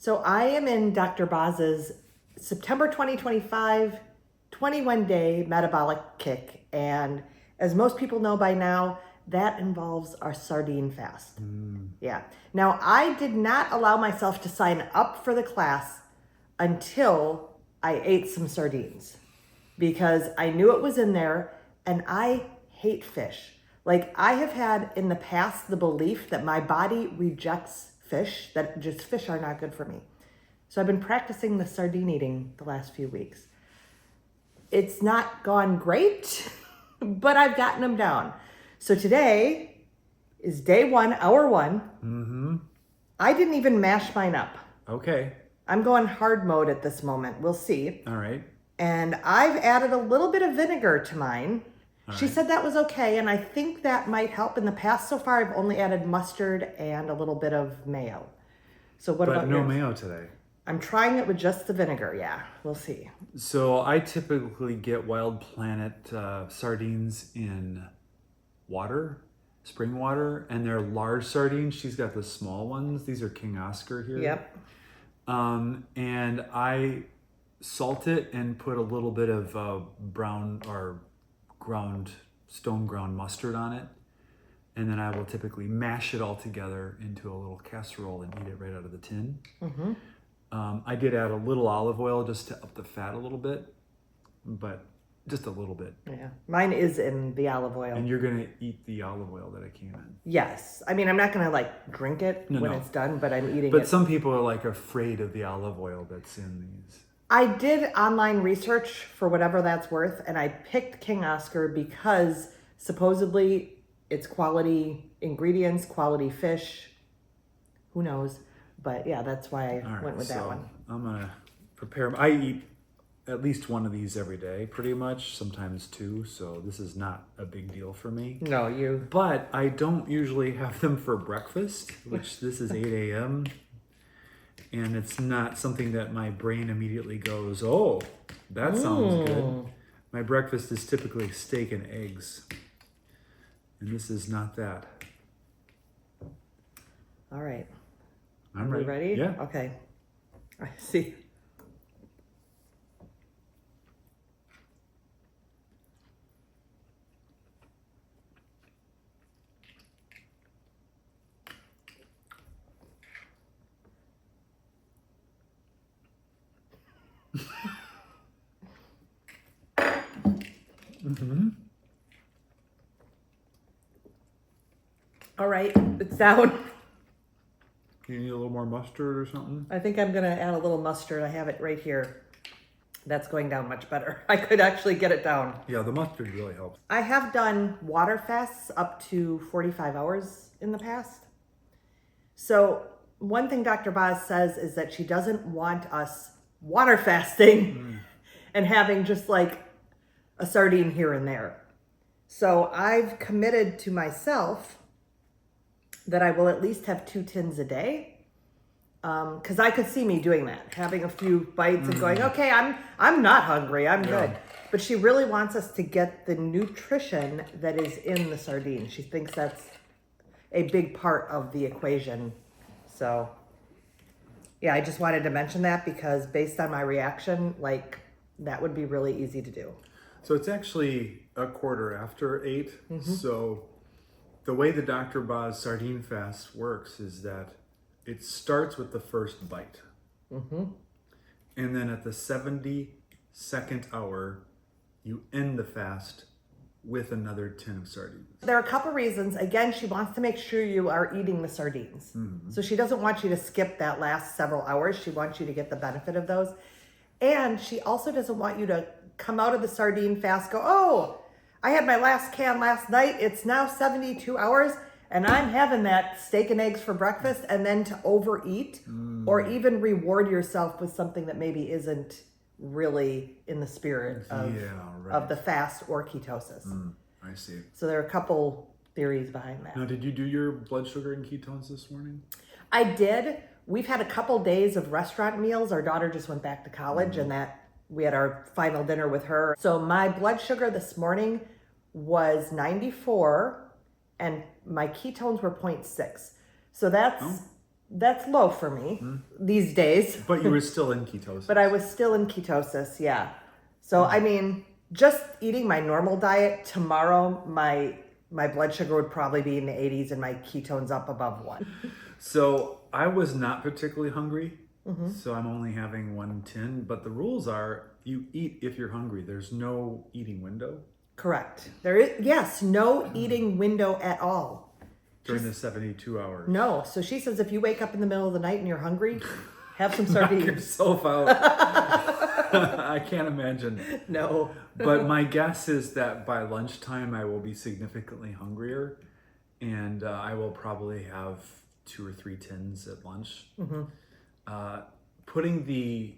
So I am in Dr. Baz's September 2025 21-day metabolic kick. And as most people know by now, that involves our sardine fast. Yeah. Now, I did not allow myself to sign up for the class until I ate some sardines because I knew it was in there and I hate fish. Like, I have had in the past the belief that my body rejects fish, that just fish are not good for me. So I've been practicing the sardine eating the last few weeks. It's not gone great, but I've gotten them down. So today is day one, hour one. I didn't even mash mine up. Okay. I'm going hard mode at this moment. We'll see. All right. And I've added a little bit of vinegar to mine. She right. said that was okay, and I think that might help. In the past so far, I've only added mustard and a little bit of mayo. So what about no yours? mayo today. I'm trying it with just the vinegar, yeah. We'll see. So I typically get Wild Planet sardines in water, spring water, and they're large sardines. She's got the small ones. These are King Oscar here. Yep. And I salt it and put a little bit of brown or stone ground mustard on it. And then I will typically mash it all together into a little casserole and eat it right out of the tin. I did add a little olive oil just to up the fat a little bit, but just a little bit. Yeah. Mine is in the olive oil. And you're going to eat the olive oil that I came in. Yes. I mean, I'm not going to like drink it when it's done, but I'm eating it. But some people are like afraid of the olive oil that's in these. I did online research for whatever that's worth, and I picked King Oscar because supposedly it's quality ingredients, quality fish. Who knows? But yeah, that's why I went with that one. I'm going to prepare. I eat at least one of these every day, pretty much, sometimes two. So this is not a big deal for me. No, you. But I don't usually have them for breakfast, which this is 8 a.m. And it's not something that my brain immediately goes, oh, that sounds good. My breakfast is typically steak and eggs. And this is not that. All right. I'm Are we ready? Yeah. Okay. I see. All right, it's down. You need a little more mustard or something? I think I'm gonna add a little mustard. I have it right here. That's going down much better. I could actually get it down. Yeah, the mustard really helps. I have done water fasts up to 45 hours in the past. So one thing Dr. Baz says is that she doesn't want us water fasting and having just like a sardine here and there. So I've committed to myself that I will at least have 2 tins a day. Because I could see me doing that, having a few bites and going, okay, I'm not hungry, I'm good. But she really wants us to get the nutrition that is in the sardine. She thinks that's a big part of the equation. So yeah, I just wanted to mention that because based on my reaction, like that would be really easy to do. So it's actually a quarter after 8. So the way the Dr. Baz sardine fast works is that it starts with the first bite. And then at the 72nd hour, you end the fast with another tin of sardines. There are a couple reasons. Again, she wants to make sure you are eating the sardines. So she doesn't want you to skip that last several hours. She wants you to get the benefit of those. And she also doesn't want you to come out of the sardine fast, go, oh, I had my last can last night. It's now 72 hours and I'm having that steak and eggs for breakfast, and then to overeat or even reward yourself with something that maybe isn't really in the spirit of the fast or ketosis. I see. So there are a couple theories behind that. Now, did you do your blood sugar and ketones this morning? I did. We've had a couple days of restaurant meals. Our daughter just went back to college and we had our final dinner with her. So my blood sugar this morning was 94 and my ketones were 0.6. So that's That's low for me these days. But you were still in ketosis. But I was still in ketosis, yeah. So, I mean, just eating my normal diet, tomorrow my blood sugar would probably be in the 80s and my ketones up above 1. So I was not particularly hungry. So I'm only having 1 tin. But the rules are you eat if you're hungry. There's no eating window. Correct. There is, yes, no eating window at all. During the 72 hours. No. So she says if you wake up in the middle of the night and you're hungry, have some Knock sardines. yourself out. I can't imagine. No. But my guess is that by lunchtime I will be significantly hungrier, and I will probably have 2 or 3 tins at lunch. Putting the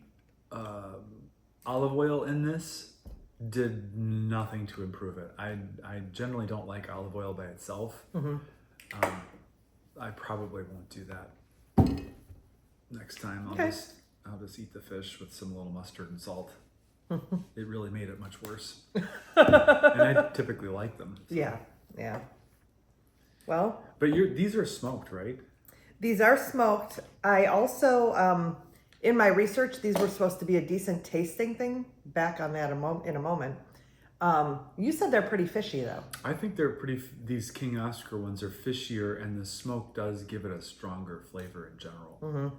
olive oil in this did nothing to improve it. I generally don't like olive oil by itself. I probably won't do that next time. I'll just eat the fish with some little mustard and salt. It really made it much worse. And I typically like them. So. Yeah. Well, but these are smoked, right? These are smoked. I also, in my research, these were supposed to be a decent tasting thing. Back on that in a moment. You said they're pretty fishy, though. I think they're these King Oscar ones are fishier, and the smoke does give it a stronger flavor in general.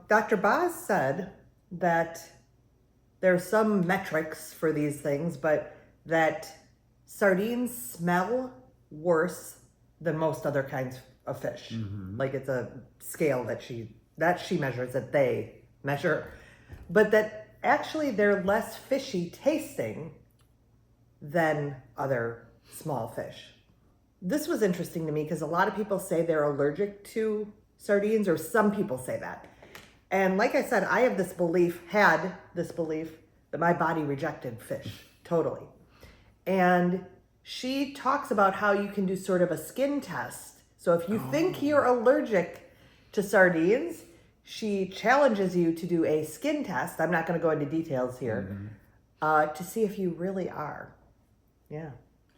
Dr. Boz said that there's some metrics for these things, but that sardines smell worse than most other kinds of fish. Like it's a scale that she measures, that they measure, but that actually they're less fishy tasting than other small fish. This was interesting to me because a lot of people say they're allergic to sardines, or some people say that. And like I said, I have had this belief that my body rejected fish totally. And she talks about how you can do sort of a skin test. So if you think you're allergic to sardines, she challenges you to do a skin test. I'm not going to go into details here, to see if you really are. Yeah.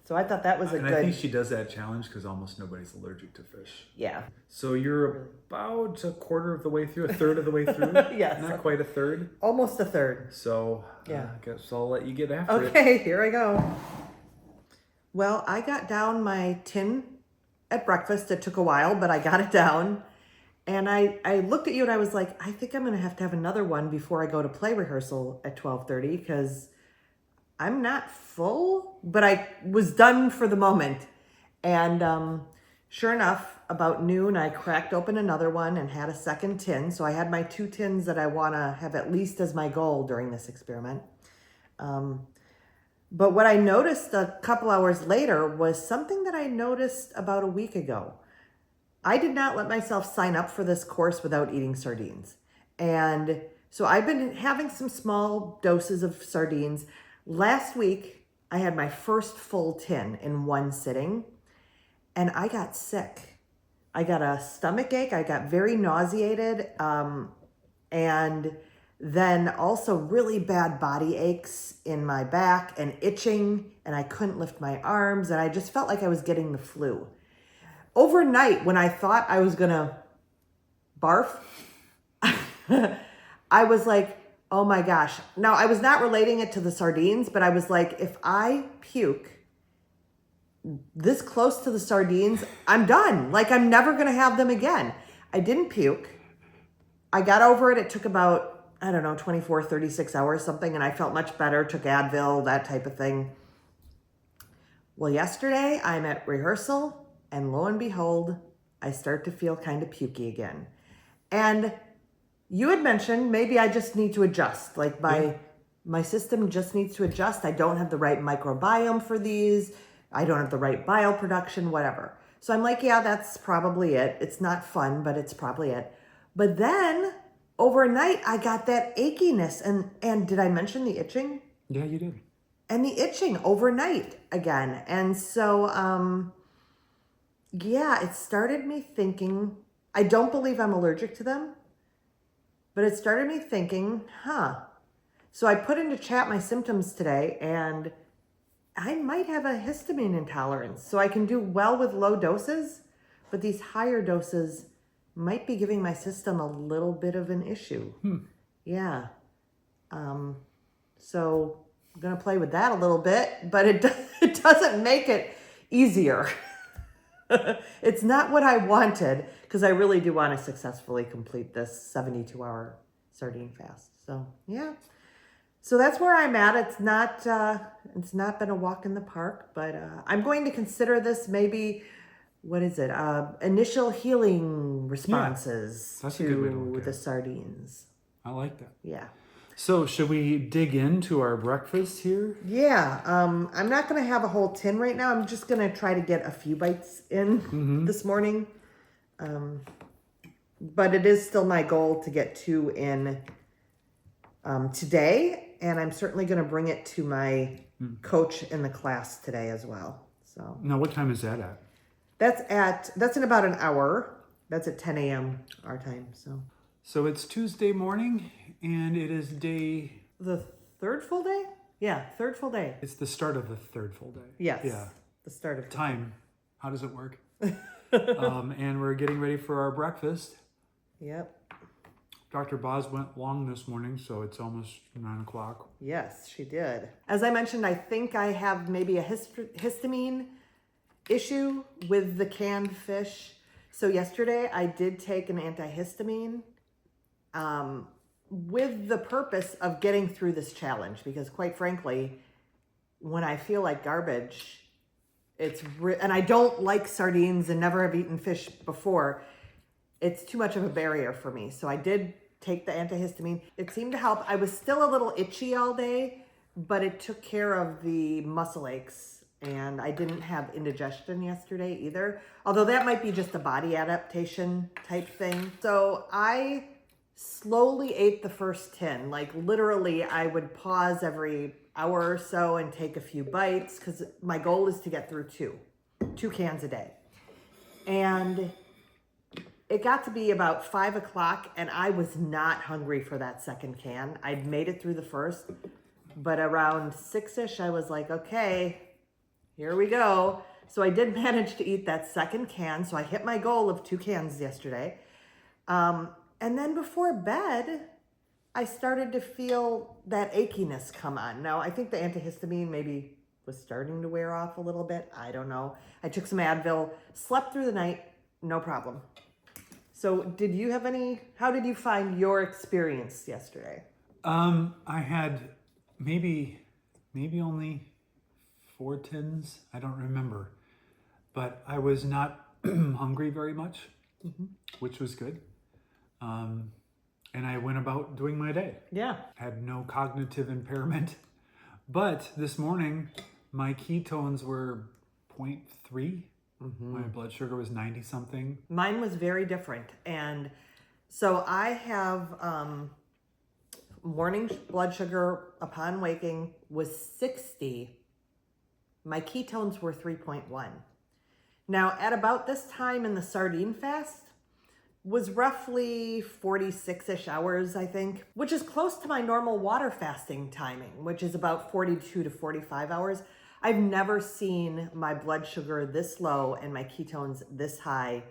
So I thought that was I think she does that challenge because almost nobody's allergic to fish. Yeah. So you're about a quarter of the way through, a third of the way through? Yes. Not quite a third? Almost a third. So yeah. I guess I'll let you get after it. Okay, here I go. Well, I got down my tin at breakfast. It took a while, but I got it down. And I looked at you and I was like, I think I'm going to have another one before I go to play rehearsal at 12:30 because I'm not full, but I was done for the moment. And sure enough, about noon, I cracked open another one and had a second tin. So I had my 2 tins that I want to have at least as my goal during this experiment. But what I noticed a couple hours later was something that I noticed about a week ago. I did not let myself sign up for this course without eating sardines. And so I've been having some small doses of sardines. Last week, I had my first full tin in one sitting, and I got sick. I got a stomach ache. I got very nauseated, and then also really bad body aches in my back and itching, and I couldn't lift my arms, and I just felt like I was getting the flu. Overnight, when I thought I was gonna barf, I was like, oh my gosh. Now, I was not relating it to the sardines, but I was like, if I puke this close to the sardines, I'm done. Like, I'm never gonna have them again. I didn't puke. I got over it. It took about, 24, 36 hours, something, and I felt much better, took Advil, that type of thing. Well, yesterday, I'm at rehearsal, and lo and behold, I start to feel kind of pukey again. And you had mentioned maybe I just need to adjust. Like my system just needs to adjust. I don't have the right microbiome for these. I don't have the right bile production, whatever. So I'm like, yeah, that's probably it. It's not fun, but it's probably it. But then overnight, I got that achiness. And did I mention the itching? Yeah, you did. And the itching overnight again. And so, yeah, it started me thinking, I don't believe I'm allergic to them, but it started me thinking, So I put into chat my symptoms today, and I might have a histamine intolerance. So I can do well with low doses, but these higher doses might be giving my system a little bit of an issue. Yeah. So I'm going to play with that a little bit, but it doesn't make it easier. It's not what I wanted, because I really do want to successfully complete this 72-hour sardine fast. So yeah. So that's where I'm at. It's not been a walk in the park, but I'm going to consider this maybe, what is it? Initial healing responses that's a good way to look to at the it. sardines. I like that. Yeah. So should we dig into our breakfast here? Yeah. I'm not going to have a whole tin right now. I'm just going to try to get a few bites in this morning. But it is still my goal to get 2 in today. And I'm certainly going to bring it to my coach in the class today as well. So Now, what time is that at? that's in about an hour. That's at 10 a.m. our time. So it's Tuesday morning, and it is The third full day? Yeah, third full day. it's the start of the third full day. Yes. Yeah. The start of Time. How does it work? And we're getting ready for our breakfast. Yep. Dr. Boz went long this morning, so it's almost 9 o'clock. Yes, she did. As I mentioned, I think I have maybe a histamine issue with the canned fish. So yesterday I did take an antihistamine with the purpose of getting through this challenge, because quite frankly, when I feel like garbage, and I don't like sardines and never have eaten fish before, it's too much of a barrier for me. So I did take the antihistamine. It seemed to help. I was still a little itchy all day, but it took care of the muscle aches, and I didn't have indigestion yesterday either. Although that might be just a body adaptation type thing. So I slowly ate the first tin. Like literally I would pause every hour or so and take a few bites, because my goal is to get through two cans a day. And it got to be about 5 o'clock, and I was not hungry for that second can. I'd made it through the first, but around 6-ish, I was like, okay, here we go. So I did manage to eat that second can. So I hit my goal of 2 cans yesterday. And then before bed, I started to feel that achiness come on. Now, I think the antihistamine maybe was starting to wear off a little bit. I don't know. I took some Advil, slept through the night, no problem. So how did you find your experience yesterday? I had maybe only 4 tins. I don't remember. But I was not hungry very much, which was good. And I went about doing my day. Yeah. Had no cognitive impairment. But this morning, my ketones were 0.3. My blood sugar was 90 something. Mine was very different. And so I have morning blood sugar upon waking was 60. My ketones were 3.1. Now, at about this time in the sardine fast, was roughly 46-ish hours, I think, which is close to my normal water fasting timing, which is about 42 to 45 hours. I've never seen my blood sugar this low and my ketones this high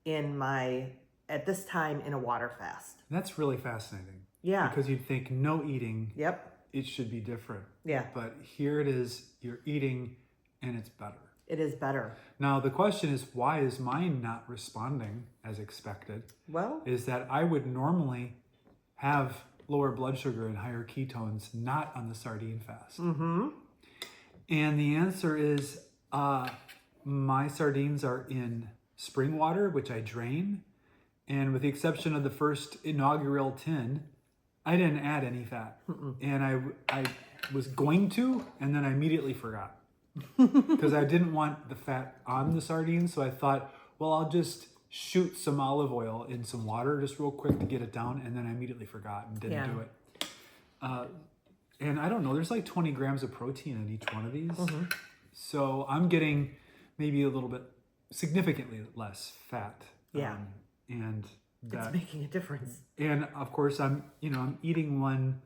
at this time in a water fast. That's really fascinating. Yeah. Because you'd think no eating, Yep. it should be different. Yeah. But here it is, you're eating and it's better. It is better. Now, the question is, why is mine not responding as expected? Well, Is that I would normally have lower blood sugar and higher ketones, not on the sardine fast. And the answer is, my sardines are in spring water, which I drain. And with the exception of the first inaugural tin, I didn't add any fat. And I was going to, and then I immediately forgot. Because I didn't want the fat on the sardines, so I thought, well, I'll just shoot some olive oil in some water just real quick to get it down, and then I immediately forgot and didn't do it. And I don't know, there's like 20 grams of protein in each one of these. So I'm getting maybe a little bit, significantly less fat. Yeah. And it's making a difference. And of course I'm eating one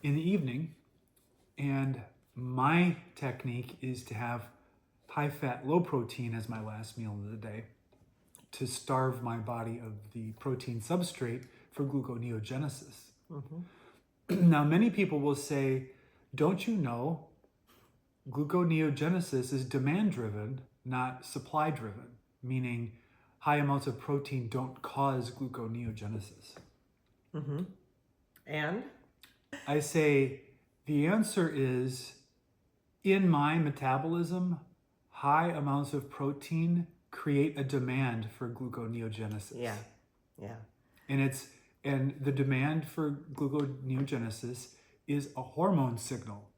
in the evening, and my technique is to have high fat, low protein as my last meal of the day. to starve my body of the protein substrate for gluconeogenesis. Now, many people will say, don't you know gluconeogenesis is demand driven, not supply driven, meaning high amounts of protein don't cause gluconeogenesis. And I say the answer is, in my metabolism, high amounts of protein create a demand for gluconeogenesis. yeah. And the demand for gluconeogenesis is a hormone signal.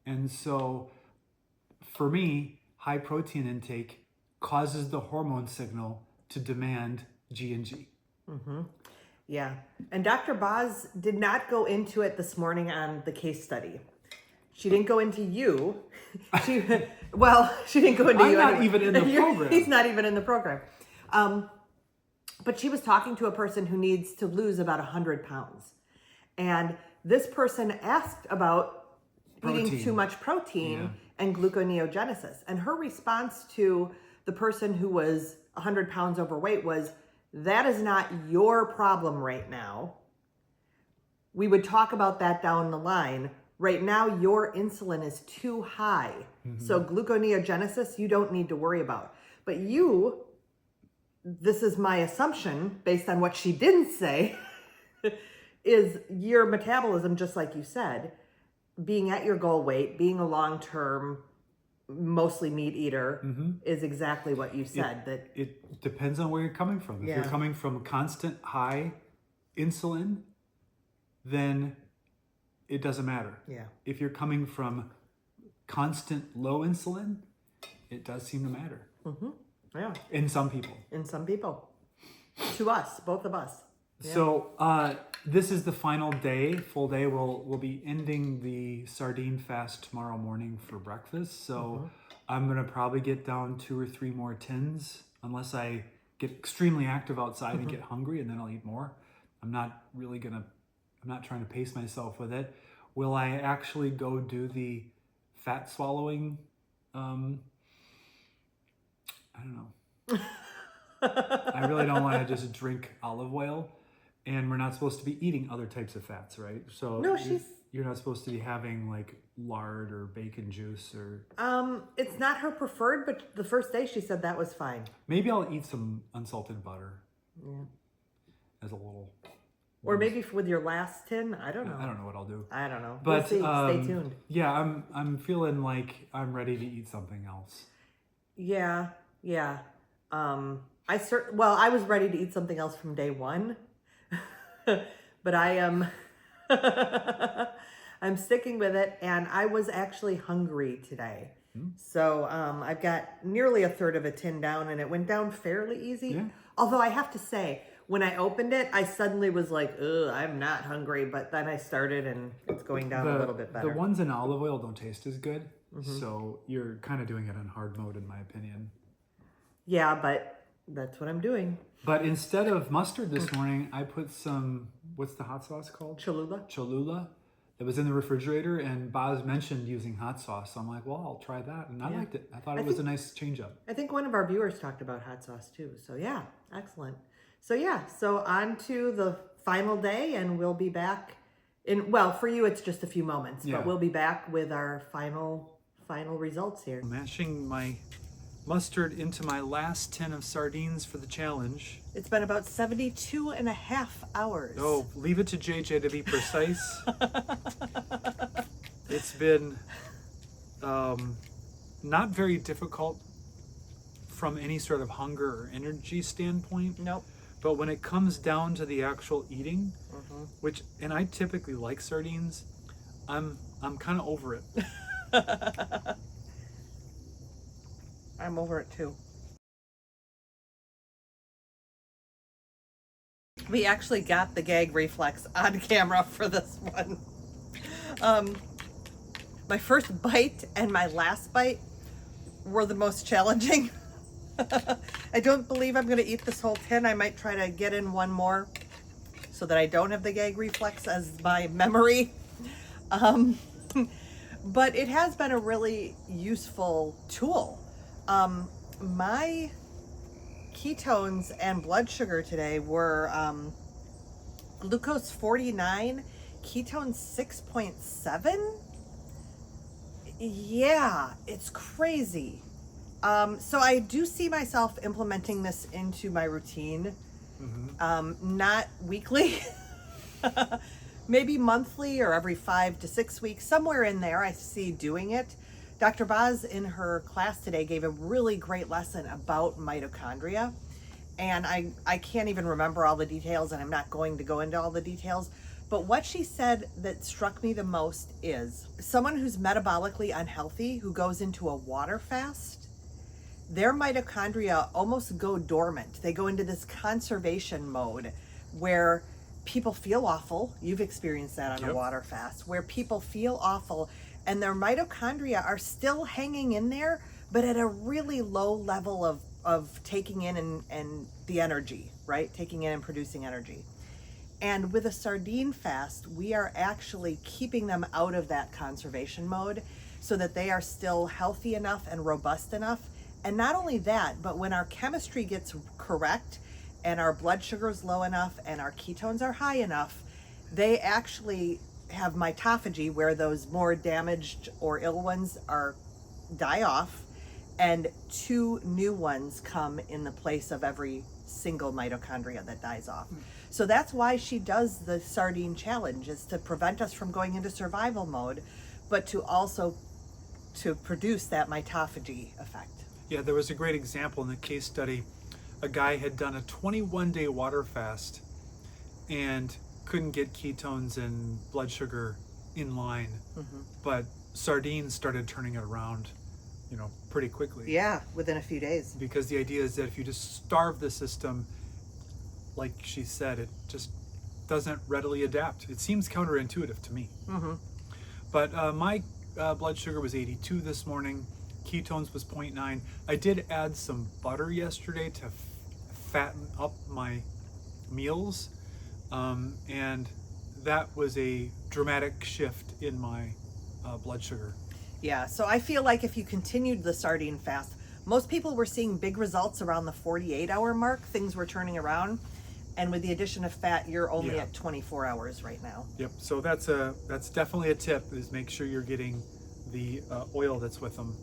And so for me, high protein intake causes the hormone signal to demand G&G. Yeah. And Dr. Boz did not go into it this morning on the case study. She didn't go into you. She didn't go into you. I'm not anyway. even in the program. He's not even in the program. But she was talking to a person who needs to lose about 100 pounds. And this person asked about eating too much protein and gluconeogenesis. And her response to the person who was 100 pounds overweight was, that is not your problem right now. We would talk about that down the line. Right now, your insulin is too high. So gluconeogenesis, you don't need to worry about. But you, this is my assumption based on what she didn't say, is your metabolism, just like you said, being at your goal weight, being a long-term, mostly meat eater, is exactly what you said. It depends on where you're coming from. If you're coming from constant high insulin, then it doesn't matter. Yeah. If you're coming from constant low insulin, it does seem to matter. Yeah. In some people. In some people. To us, both of us. Yeah. So this is the final day, full day. We'll be ending the sardine fast tomorrow morning for breakfast. So I'm going to probably get down 2 or 3 more tins unless I get extremely active outside and get hungry, and then I'll eat more. I'm not trying to pace myself with it. Will I actually go do the fat swallowing? I don't know. I really don't want to just drink olive oil, and we're not supposed to be eating other types of fats, right? So No, you're not supposed to be having like lard or bacon juice or. It's not her preferred, but the first day she said that was fine. Maybe I'll eat some unsalted butter. Yeah. As a little. Or maybe with your last tin, I don't know. I don't know what I'll do. I don't know. But we'll see. Stay tuned. Yeah, I'm feeling like I'm ready to eat something else. Yeah. I was ready to eat something else from day one, but I am. I'm sticking with it, and I was actually hungry today. So I've got nearly a third of a tin down, and it went down fairly easy. Yeah. Although I have to say, when I opened it, I suddenly was like, ugh, I'm not hungry. But then I started, and it's going down a little bit better. The ones in olive oil don't taste as good. So you're kind of doing it on hard mode, in my opinion. Yeah, but that's what I'm doing. But instead of mustard this morning, I put some, what's the hot sauce called? Cholula. That was in the refrigerator, and Boz mentioned using hot sauce. So I'm like, well, I'll try that. And I liked it. I thought it was a nice change up. I think one of our viewers talked about hot sauce too. So yeah, excellent. So on to the final day, and we'll be back for you it's just a few moments, but we'll be back with our final results here. Mashing my mustard into my last tin of sardines for the challenge. It's been about 72 and a half hours. Oh, leave it to JJ to be precise. It's been not very difficult from any sort of hunger or energy standpoint. Nope. But when it comes down to the actual eating, and I typically like sardines, I'm kind of over it. I'm over it too. We actually got the gag reflex on camera for this one. My first bite and my last bite were the most challenging. I don't believe I'm going to eat this whole tin. I might try to get in one more so that I don't have the gag reflex as my memory. But it has been a really useful tool. My ketones and blood sugar today were glucose 49, ketones 6.7. Yeah, it's crazy. So I do see myself implementing this into my routine. Not weekly, maybe monthly or every 5 to 6 weeks, somewhere in there I see doing it. Dr. Boz in her class today gave a really great lesson about mitochondria. And I can't even remember all the details, and I'm not going to go into all the details. But what she said that struck me the most is someone who's metabolically unhealthy, who goes into a water fast, their mitochondria almost go dormant. They go into this conservation mode where people feel awful. You've experienced that on a water fast, where people feel awful and their mitochondria are still hanging in there, but at a really low level of taking in and the energy, right? Taking in and producing energy. And with a sardine fast, we are actually keeping them out of that conservation mode so that they are still healthy enough and robust enough. And not only that, but when our chemistry gets correct and our blood sugar is low enough and our ketones are high enough, they actually have mitophagy, where those more damaged or ill ones die off, and 2 new ones come in the place of every single mitochondria that dies off. So that's why she does the sardine challenge, is to prevent us from going into survival mode, but to also to produce that mitophagy effect. Yeah, there was a great example in the case study. A guy had done a 21-day water fast and couldn't get ketones and blood sugar in line, but sardines started turning it around, pretty quickly. Yeah, within a few days. Because the idea is that if you just starve the system, like she said, it just doesn't readily adapt. It seems counterintuitive to me. But my blood sugar was 82 this morning. Ketones was 0.9. I did add some butter yesterday to fatten up my meals. And that was a dramatic shift in my blood sugar. Yeah, so I feel like if you continued the sardine fast, most people were seeing big results around the 48-hour mark. Things were turning around. And with the addition of fat, you're only at 24 hours right now. Yep, so that's definitely a tip, is make sure you're getting the oil that's with them,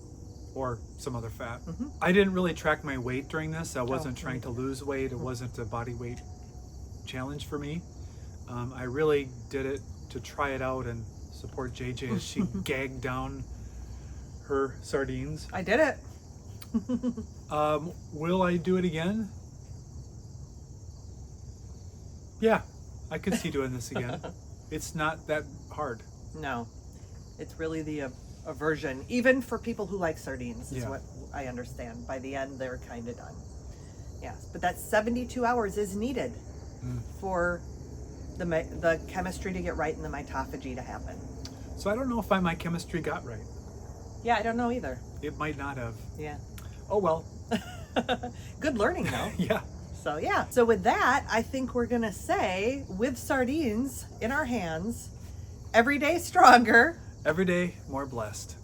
or some other fat. I didn't really track my weight during this. I wasn't trying to lose weight. It wasn't a body weight challenge for me. I really did it to try it out and support JJ as she gagged down her sardines. I did it. Will I do it again? Yeah, I could see doing this again. It's not that hard. No, it's really the aversion, even for people who like sardines, is what I understand. By the end, they're kind of done. Yes, but that 72 hours is needed for the chemistry to get right and the mitophagy to happen. So I don't know if my chemistry got right. Yeah, I don't know either. It might not have. Yeah. Oh well. Good learning though. Yeah. So yeah. So with that, I think we're gonna say, with sardines in our hands, every day stronger. Every day more blessed.